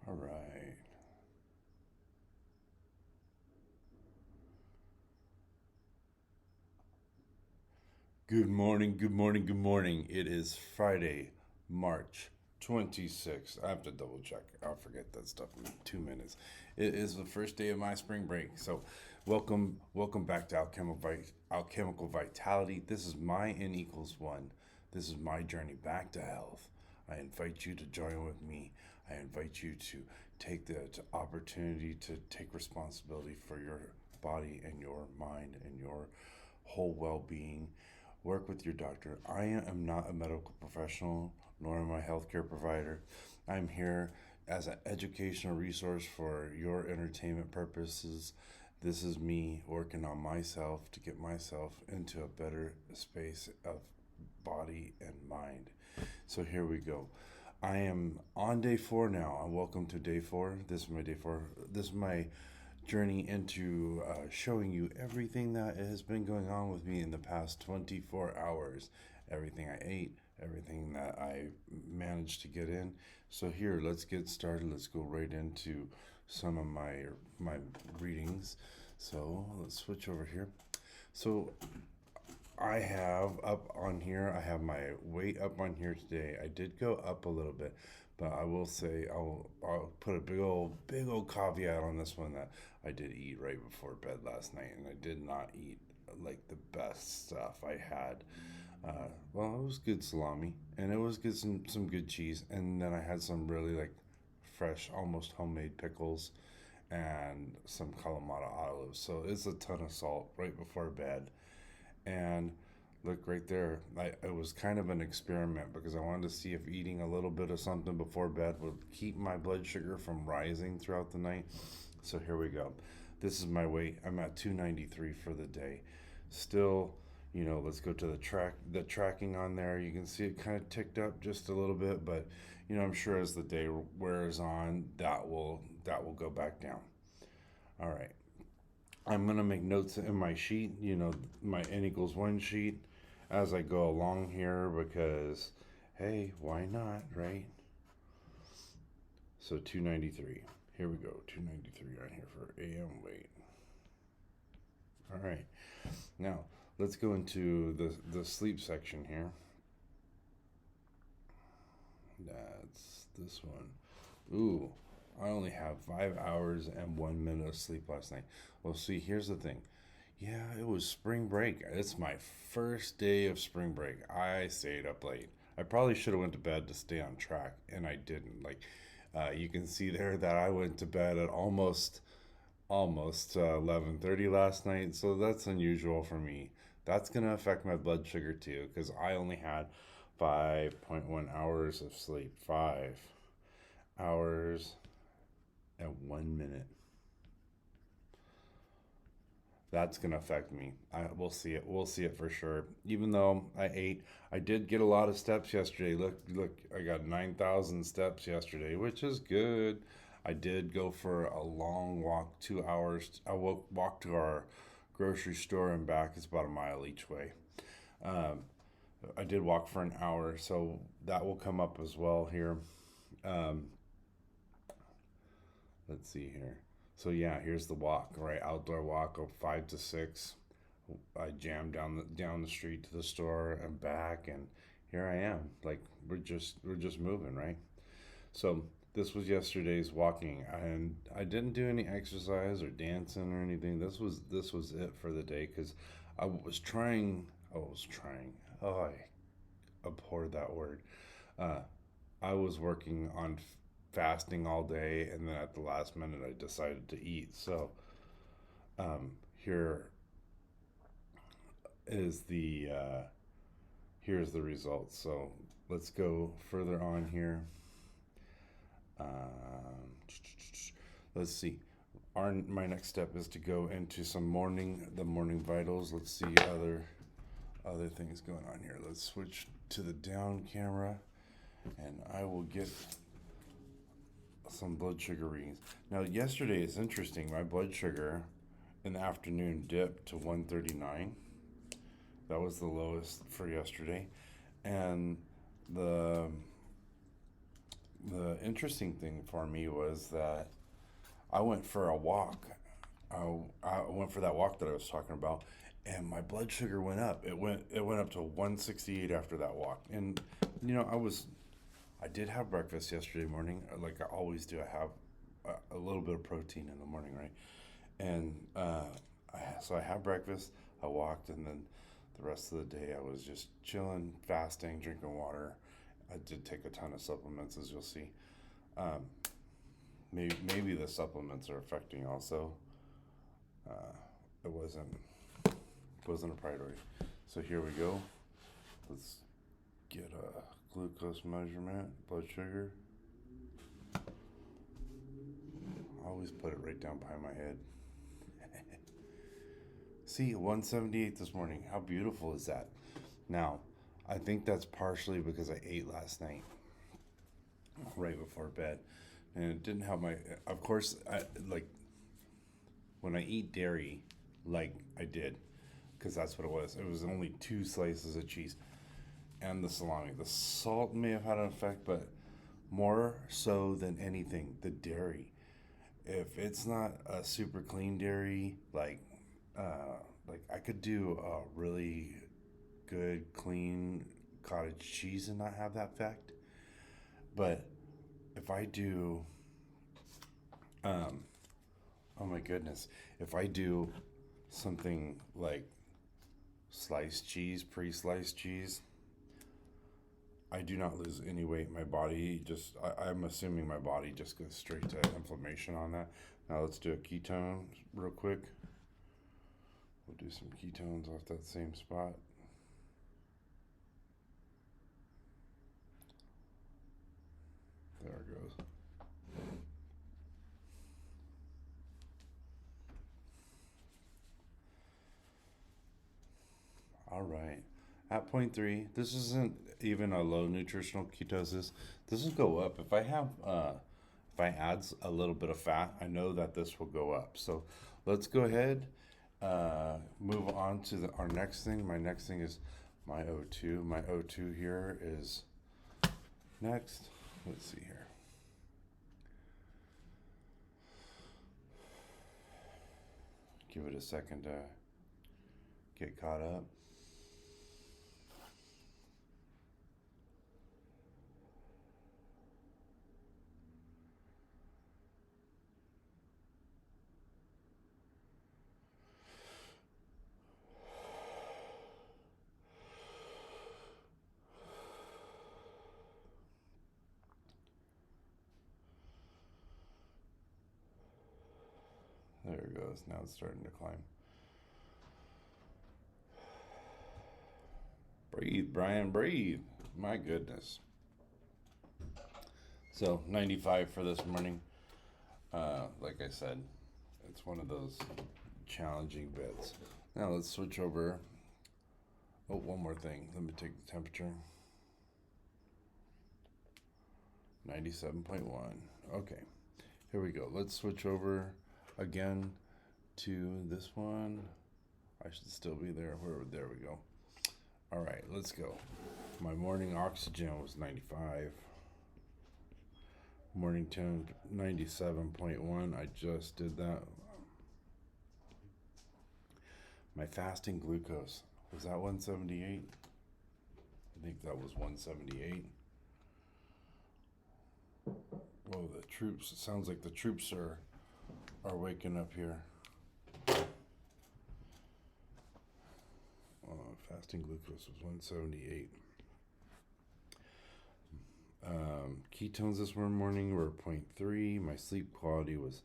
All right. Good morning, good morning, good morning. It is Friday, March 26th. I have to double check. I'll forget that stuff in 2 minutes. It is the first day of my spring break. So, welcome back to Alchemical Vitality. This is my N equals 1. This is my journey back to health. I invite you to join with me. I invite you to take the opportunity to take responsibility for your body and your mind and your whole well being. Work with your doctor. I am not a medical professional, nor am I a healthcare provider. I'm here as an educational resource for your entertainment purposes. This is me working on myself to get myself into a better space of body and mind. So here we go. I am on day 4 now. Welcome to day 4. This is my day 4. This is my journey into showing you everything that has been going on with me in the past 24 hours. Everything I ate, everything that I managed to get in. So here, let's get started. Let's go right into some of my readings. So let's switch over here. So I have up on here, I have my weight up on here today. I did go up a little bit, but I will say I'll put a big old caveat on this one that I did eat right before bed last night, and I did not eat like the best stuff. I had well, it was good salami, and it was good some good cheese, and then I had some really like fresh, almost homemade pickles, and some Kalamata olives. So it's a ton of salt right before bed, and look right there. It was kind of an experiment because I wanted to see if eating a little bit of something before bed would keep my blood sugar from rising throughout the night. So here we go. This is my weight. I'm at 293 for the day. Still, let's go to the tracking on there. You can see it kind of ticked up just a little bit, but I'm sure as the day wears on, that will go back down. All right. I'm going to make notes in my sheet, my N equals 1 sheet as I go along here because, hey, why not, right? So 293. Here we go, 293 on here for AM weight. All right. Now, let's go into the sleep section here. That's this one. Ooh, I only have 5 hours and 1 minute of sleep last night. Well, see, here's the thing. Yeah, it was spring break. It's my first day of spring break. I stayed up late. I probably should have went to bed to stay on track, and I didn't. Like, you can see there that I went to bed at almost 11:30 last night. So that's unusual for me. That's gonna affect my blood sugar too, because I only had 5.1 hours of sleep. 5 hours and 1 minute. That's gonna affect me. We'll see it. We'll see it for sure. Even though I did get a lot of steps yesterday. Look, I got 9,000 steps yesterday, which is good. I did go for a long walk, 2 hours. I walked to our grocery store and back. It's about a mile each way. Um, I did walk for an hour, so that will come up as well here. Um, let's see here. So yeah, here's the walk, right? Outdoor walk of 5 to 6. I jammed down the street to the store and back, and here I am. Like we're just moving, right? So this was yesterday's walking, and I didn't do any exercise or dancing or anything. This was it for the day because I was trying. I was trying. Oh, I abhor that word. Uh, I was working on fasting all day, and then at the last minute, I decided to eat. So here is here's the results. So let's go further on here. Um, let's see. My next step is to go into the morning vitals. Let's see other things going on here. Let's switch to the down camera, and I will get some blood sugar readings. Now, yesterday is interesting. My blood sugar in the afternoon dipped to 139. That was the lowest for yesterday, and the the interesting thing for me was that I went for a walk. I went for that walk that I was talking about, and my blood sugar went up. It went up to 168 after that walk. And I did have breakfast yesterday morning, like I always do. I have a little bit of protein in the morning, right? And so I had breakfast. I walked, and then the rest of the day I was just chilling, fasting, drinking water. I did take a ton of supplements, as you'll see. Um, maybe the supplements are affecting also. Uh, it wasn't a priority. So here we go. Let's get a glucose measurement, blood sugar. I always put it right down behind my head. See, 178 this morning. How beautiful is that? Now, I think that's partially because I ate last night, right before bed, and it didn't help my. Of course, when I eat dairy, like I did, because that's what it was. It was only 2 slices of cheese and the salami. The salt may have had an effect, but more so than anything, the dairy. If it's not a super clean dairy, like I could do a really good clean cottage cheese and not have that effect. But if I do, um, oh my goodness, if I do something like sliced cheese, pre-sliced cheese, I do not lose any weight. My body I'm assuming my body just goes straight to inflammation on that. Now let's do a ketone real quick. We'll do some ketones off that same spot. There it goes. All right. At point 3, this isn't even a low nutritional ketosis. This will go up. If I add a little bit of fat, I know that this will go up. So let's go ahead, move on to our next thing. My next thing is my O2. My O2 here is next. Let's see here. Give it a second to get caught up. There it goes. Now it's starting to climb. Breathe, Brian, breathe. My goodness. So 95 for this morning. Like I said, it's one of those challenging bits. Now let's switch over. Oh, one more thing. Let me take the temperature. 97.1. Okay, here we go. Let's switch over again to this one. I should still be there. There we go. All right, let's go. My morning oxygen was 95. Morning temp 97.1. I just did that. My fasting glucose, was that 178? I think that was 178. Whoa, the troops. It sounds like the troops are waking up here. Fasting glucose was 178. Ketones this morning were 0.3. My sleep quality was,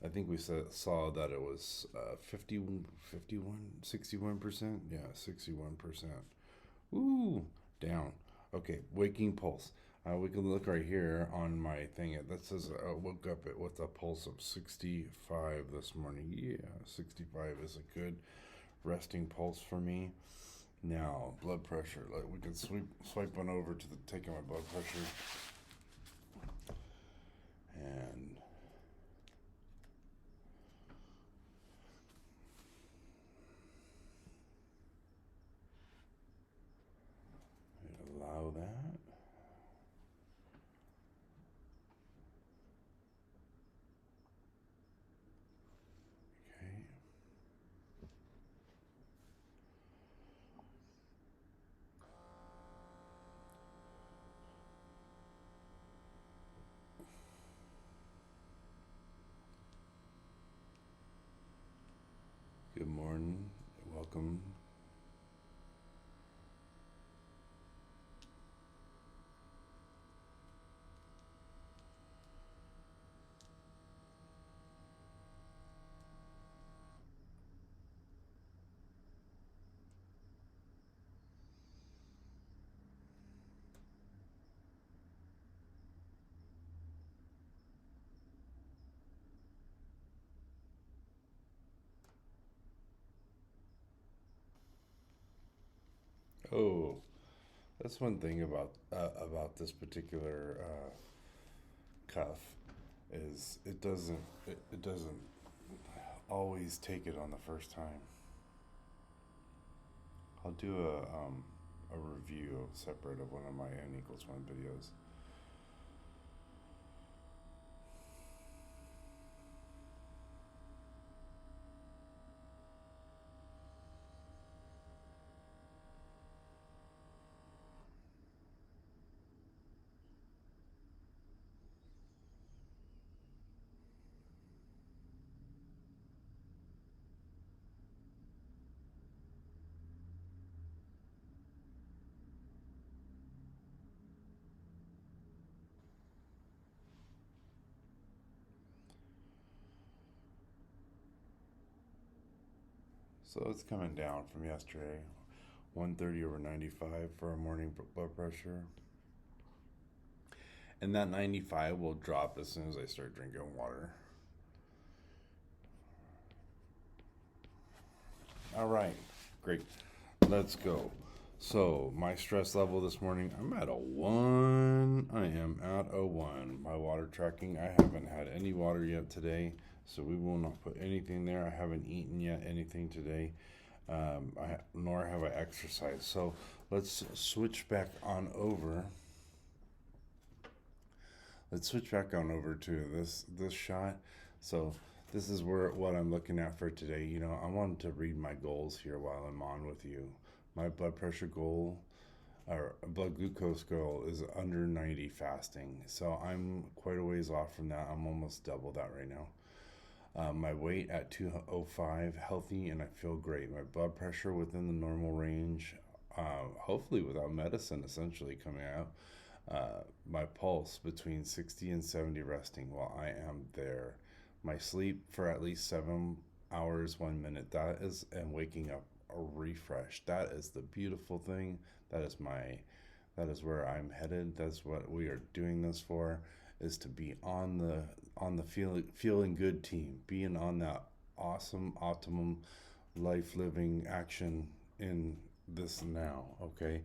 I think we saw that it was 61%. Yeah, 61%. Ooh, down. Okay, waking pulse. We can look right here on my thing. That says I woke up with a pulse of 65 this morning. Yeah, 65 is a good resting pulse for me. Now, blood pressure. Like we can swipe on over to taking my blood pressure. And allow that. welcome. Oh, that's one thing about this particular cuff is it doesn't always take it on the first time. I'll do a review separate of one of my n equals 1 videos. So it's coming down from yesterday. 130 over 95 for our morning blood pressure. And that 95 will drop as soon as I start drinking water. All right, great. Let's go. So, my stress level this morning, I'm at a 1. I am at a 1. My water tracking, I haven't had any water yet today, so we will not put anything there. I haven't eaten yet anything today, nor have I exercised. So, let's switch back on over. Let's switch back on over to this shot. So, this is what I'm looking at for today. You know, I wanted to read my goals here while I'm on with you. My blood pressure goal or blood glucose goal is under 90 fasting. So I'm quite a ways off from that. I'm almost double that right now. My weight at 205, healthy, and I feel great. My blood pressure within the normal range, hopefully without medicine essentially coming out. My pulse between 60 and 70 resting while I am there. My sleep for at least 7 hours, 1 minute. That is, and waking up a refresh. That is the beautiful thing. That is where I'm headed. That's what we are doing this for, is to be on the feeling good team, being on that awesome optimum life living action in this now. Okay,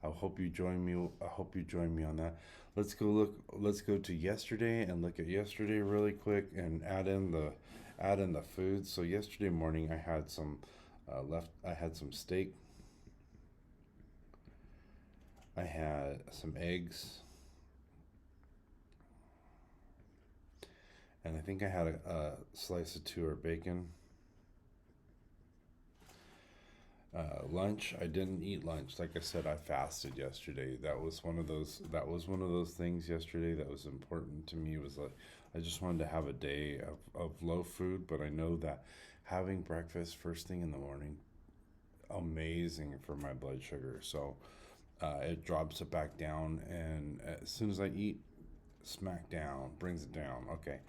I hope you join me. I hope you join me on that. Let's go to yesterday and look at yesterday really quick and add in the food. So yesterday morning I had some I had some steak. I had some eggs, and I think I had a slice of 2 or bacon. Lunch, I didn't eat lunch. Like I said, I fasted yesterday. That was one of those. That was one of those things yesterday that was important to me. Was like I just wanted to have a day of low food, but I know that having breakfast first thing in the morning, amazing for my blood sugar. So it drops it back down, and as soon as I eat, smack down, brings it down. Okay,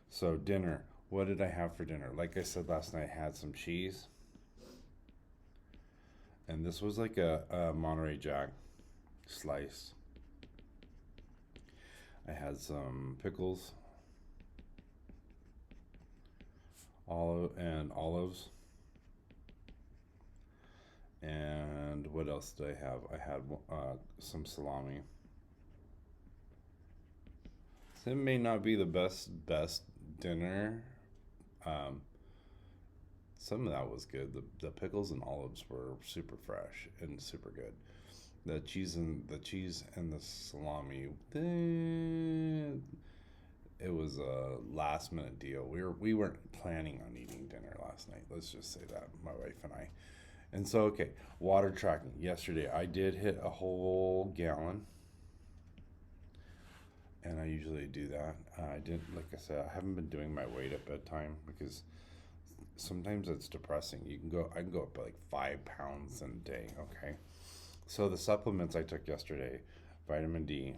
so dinner. What did I have for dinner? Like I said last night, I had some cheese, and this was like a Monterey Jack slice. I had some pickles, olives, and what else did I have? I had some salami. So it may not be the best dinner. Um, some of that was good. The pickles and olives were super fresh and super good. The cheese and the salami. It was a last minute deal. We weren't planning on eating dinner last night. Let's just say that, my wife and I. And so, okay, water tracking. Yesterday I did hit a whole gallon, and I usually do that. I didn't, like I said, I haven't been doing my weight at bedtime because sometimes it's depressing. I can go up like 5 pounds in a day. Okay, so the supplements I took yesterday, vitamin D.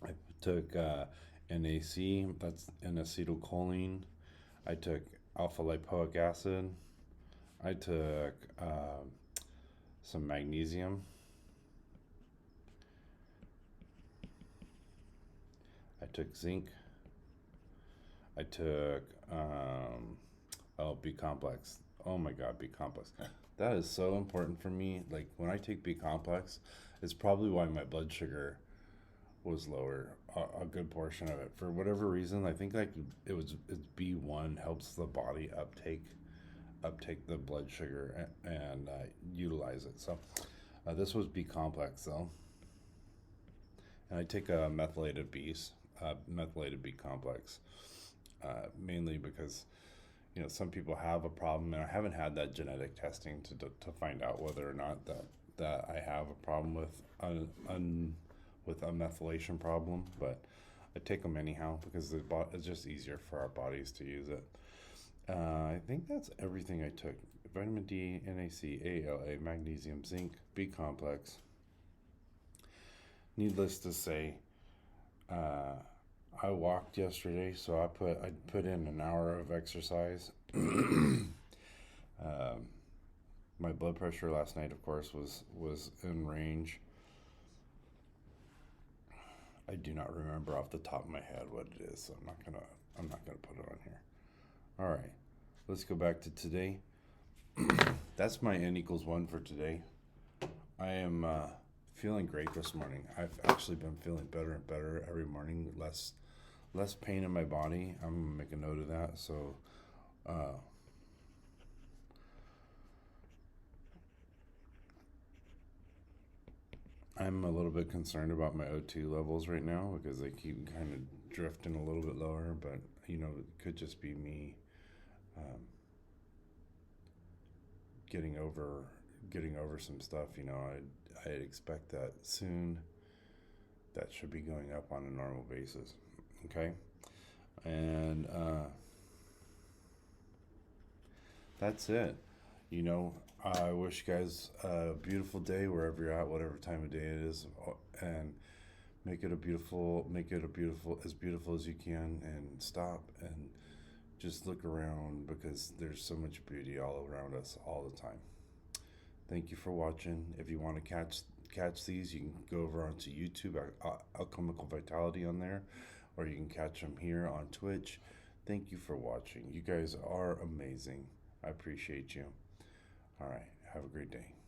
I took NAC, that's N-acetylcholine. I took alpha lipoic acid. I took some magnesium. I took zinc. I took B complex. Oh my god, B complex. That is so important for me. Like when I take B complex, it's probably why my blood sugar was lower. A good portion of it, for whatever reason, I think like it's B1 helps the body uptake the blood sugar and utilize it. So this was B complex though, and I take a methylated B complex, mainly because some people have a problem, and I haven't had that genetic testing to find out whether or not that I have a problem with a methylation problem, but I take them anyhow because it's just easier for our bodies to use it. I think that's everything I took: vitamin D, NAC, ALA, magnesium, zinc, B complex. Needless to say, uh, I walked yesterday, so I put in an hour of exercise. um, my blood pressure last night, of course, was in range. I do not remember off the top of my head what it is, so I'm not gonna put it on here. All right, let's go back to today. That's my N=1 for today. I am feeling great this morning. I've actually been feeling better and better every morning. Less pain in my body. I'm gonna make a note of that. So uh, I'm a little bit concerned about my O2 levels right now because they keep kind of drifting a little bit lower. But it could just be me um, getting over getting over some stuff. I'd expect that soon. That should be going up on a normal basis. Okay, and that's it. I wish you guys a beautiful day wherever you're at, whatever time of day it is, and as beautiful as you can, and stop and just look around because there's so much beauty all around us all the time. Thank you for watching. If you want to catch these, you can go over onto YouTube, Alchemical Vitality on there, or you can catch them here on Twitch. Thank you for watching. You guys are amazing. I appreciate you. All right. Have a great day.